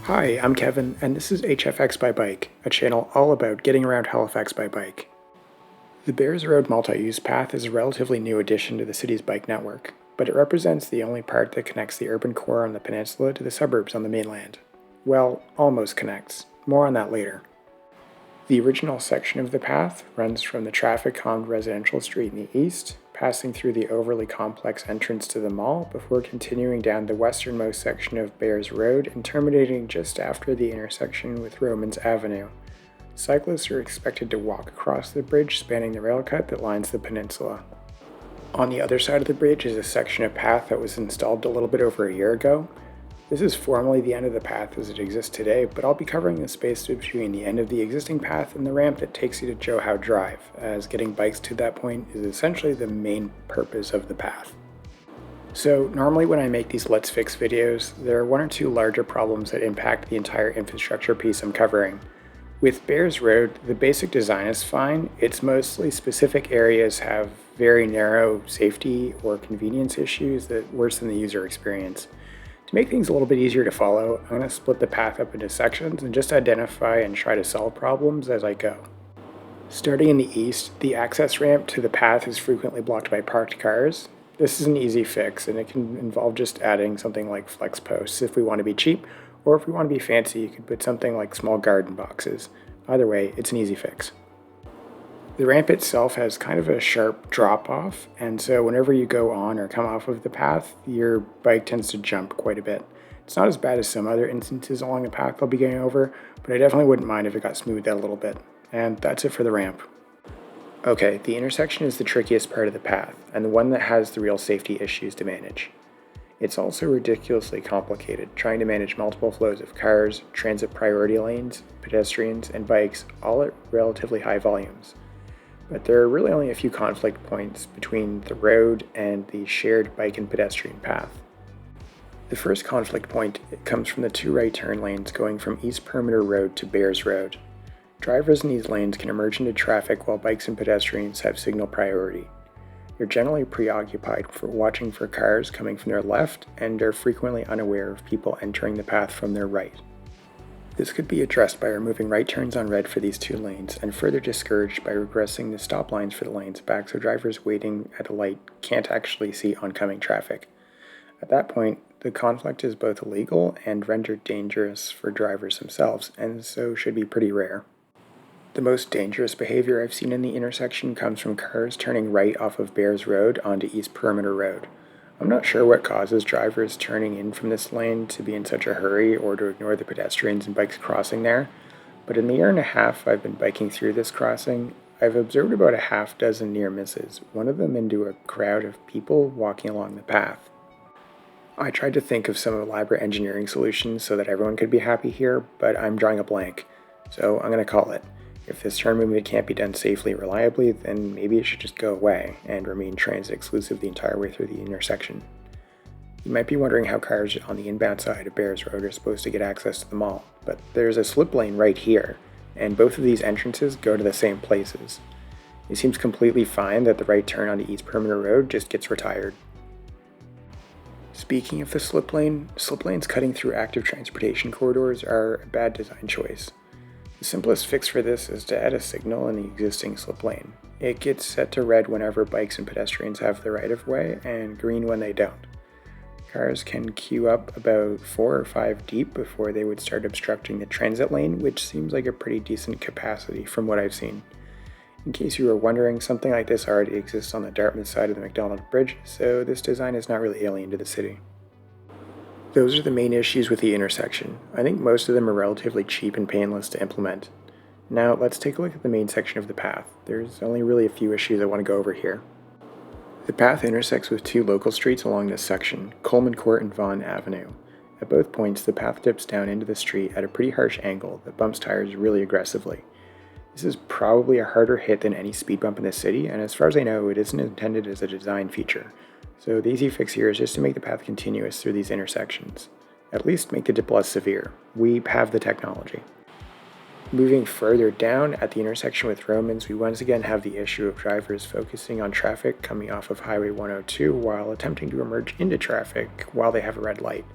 Hi, I'm Kevin, and this is HFX by Bike, a channel all about getting around Halifax by bike. The Bears Road multi-use path is a relatively new addition to the city's bike network, but it represents the only part that connects the urban core on the peninsula to the suburbs on the mainland. Well, almost connects. More on that later. The original section of the path runs from the traffic-calmed residential street in the east, passing through the overly complex entrance to the mall before continuing down the westernmost section of Bears Road and terminating just after the intersection with Romans Avenue. Cyclists are expected to walk across the bridge spanning the rail cut that lines the peninsula. On the other side of the bridge is a section of path that was installed a little bit over a year ago. This is formally the end of the path as it exists today, but I'll be covering the space between the end of the existing path and the ramp that takes you to Joe Howe Drive, as getting bikes to that point is essentially the main purpose of the path. So normally when I make these Let's Fix videos, there are one or two larger problems that impact the entire infrastructure piece I'm covering. With Bears Road, the basic design is fine, it's mostly specific areas have very narrow safety or convenience issues that worsen the user experience. To make things a little bit easier to follow, I'm going to split the path up into sections and just identify and try to solve problems as I go. Starting in the east, the access ramp to the path is frequently blocked by parked cars. This is an easy fix, and it can involve just adding something like flex posts if we want to be cheap, or if we want to be fancy, you could put something like small garden boxes. Either way, it's an easy fix. The ramp itself has kind of a sharp drop off, and so whenever you go on or come off of the path, your bike tends to jump quite a bit. It's not as bad as some other instances along the path I'll be getting over, but I definitely wouldn't mind if it got smoothed out a little bit. And that's it for the ramp. Okay, the intersection is the trickiest part of the path, and the one that has the real safety issues to manage. It's also ridiculously complicated, trying to manage multiple flows of cars, transit priority lanes, pedestrians, and bikes, all at relatively high volumes. But there are really only a few conflict points between the road and the shared bike and pedestrian path. The first conflict point comes from the two right turn lanes going from East Perimeter Road to Bears Road. Drivers in these lanes can emerge into traffic while bikes and pedestrians have signal priority. They're generally preoccupied for watching for cars coming from their left and are frequently unaware of people entering the path from their right. This could be addressed by removing right turns on red for these two lanes, and further discouraged by regressing the stop lines for the lanes back so drivers waiting at a light can't actually see oncoming traffic. At that point, the conflict is both illegal and rendered dangerous for drivers themselves, and so should be pretty rare. The most dangerous behavior I've seen in the intersection comes from cars turning right off of Bears Road onto East Perimeter Road. I'm not sure what causes drivers turning in from this lane to be in such a hurry or to ignore the pedestrians and bikes crossing there, but in the year and a half I've been biking through this crossing, I've observed about a half dozen near misses, one of them into a crowd of people walking along the path. I tried to think of some elaborate engineering solutions so that everyone could be happy here, but I'm drawing a blank, so I'm going to call it. If this turn movement can't be done safely and reliably, then maybe it should just go away and remain transit exclusive the entire way through the intersection. You might be wondering how cars on the inbound side of Bears Road are supposed to get access to the mall, but there's a slip lane right here, and both of these entrances go to the same places. It seems completely fine that the right turn on the East Perimeter Road just gets retired. Speaking of the slip lanes cutting through active transportation corridors are a bad design choice. The simplest fix for this is to add a signal in the existing slip lane. It gets set to red whenever bikes and pedestrians have the right of way, and green when they don't. Cars can queue up about 4 or 5 deep before they would start obstructing the transit lane, which seems like a pretty decent capacity from what I've seen. In case you were wondering, something like this already exists on the Dartmouth side of the McDonald Bridge, so this design is not really alien to the city. Those are the main issues with the intersection. I think most of them are relatively cheap and painless to implement. Now let's take a look at the main section of the path. There's only really a few issues I want to go over here. The path intersects with two local streets along this section, Coleman Court and Vaughan Avenue. At both points, the path dips down into the street at a pretty harsh angle that bumps tires really aggressively. This is probably a harder hit than any speed bump in the city, and as far as I know, it isn't intended as a design feature. So the easy fix here is just to make the path continuous through these intersections. At least make the dip less severe. We have the technology. Moving further down at the intersection with Romans, we once again have the issue of drivers focusing on traffic coming off of Highway 102 while attempting to emerge into traffic while they have a red light.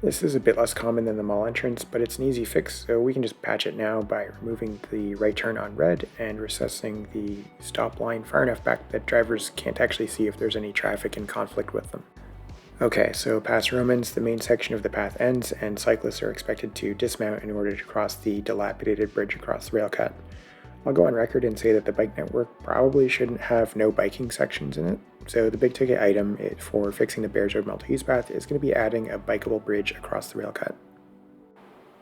This is a bit less common than the mall entrance, but it's an easy fix, so we can just patch it now by removing the right turn on red and recessing the stop line far enough back that drivers can't actually see if there's any traffic in conflict with them. Okay, so past Romans, the main section of the path ends, and cyclists are expected to dismount in order to cross the dilapidated bridge across the rail cut. I'll go on record and say that the bike network probably shouldn't have no biking sections in it, so the big ticket item for fixing the Bears Road multi-use path is going to be adding a bikeable bridge across the rail cut.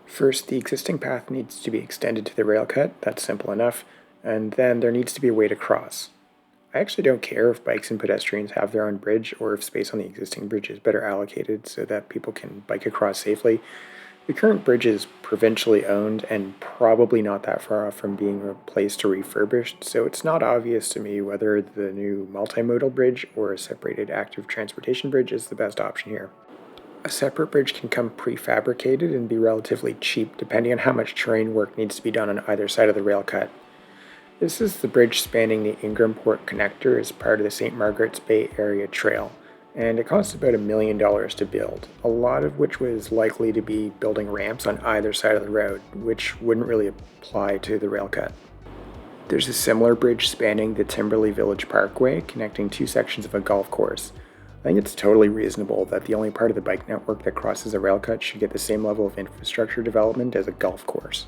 First, the existing path needs to be extended to the rail cut, that's simple enough, and then there needs to be a way to cross. I actually don't care if bikes and pedestrians have their own bridge or if space on the existing bridge is better allocated so that people can bike across safely. The current bridge is provincially owned and probably not that far off from being replaced or refurbished, so it's not obvious to me whether the new multimodal bridge or a separated active transportation bridge is the best option here. A separate bridge can come prefabricated and be relatively cheap depending on how much terrain work needs to be done on either side of the rail cut. This is the bridge spanning the Ingramport connector as part of the St. Margaret's Bay Area Trail, and it cost about $1 million to build, a lot of which was likely to be building ramps on either side of the road, which wouldn't really apply to the rail cut. There's a similar bridge spanning the Timberley Village Parkway, connecting two sections of a golf course. I think it's totally reasonable that the only part of the bike network that crosses a rail cut should get the same level of infrastructure development as a golf course.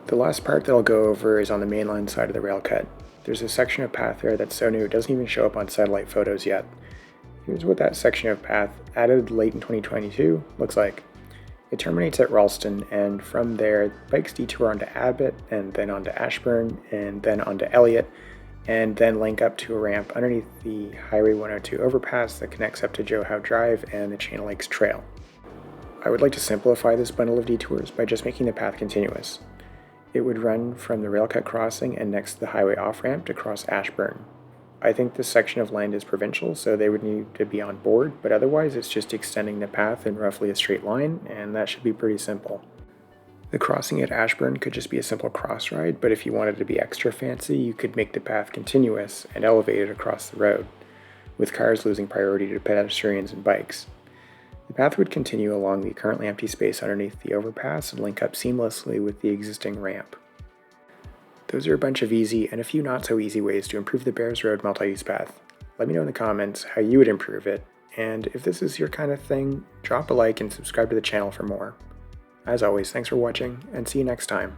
The last part that I'll go over is on the mainline side of the rail cut. There's a section of path there that's so new it doesn't even show up on satellite photos yet. Here's what that section of path, added late in 2022, looks like. It terminates at Ralston, and from there, bikes detour onto Abbott, and then onto Ashburn, and then onto Elliott, and then link up to a ramp underneath the Highway 102 overpass that connects up to Joe Howe Drive and the Chain Lakes Trail. I would like to simplify this bundle of detours by just making the path continuous. It would run from the rail cut crossing and next to the highway off-ramp to cross Ashburn. I think this section of land is provincial, so they would need to be on board, but otherwise it's just extending the path in roughly a straight line, and that should be pretty simple. The crossing at Ashburn could just be a simple cross ride, but if you wanted to be extra fancy, you could make the path continuous and elevate it across the road, with cars losing priority to pedestrians and bikes. The path would continue along the currently empty space underneath the overpass and link up seamlessly with the existing ramp. Those are a bunch of easy and a few not so easy ways to improve the Bears Road multi-use path. Let me know in the comments how you would improve it, and if this is your kind of thing, drop a like and subscribe to the channel for more. As always, thanks for watching, and see you next time.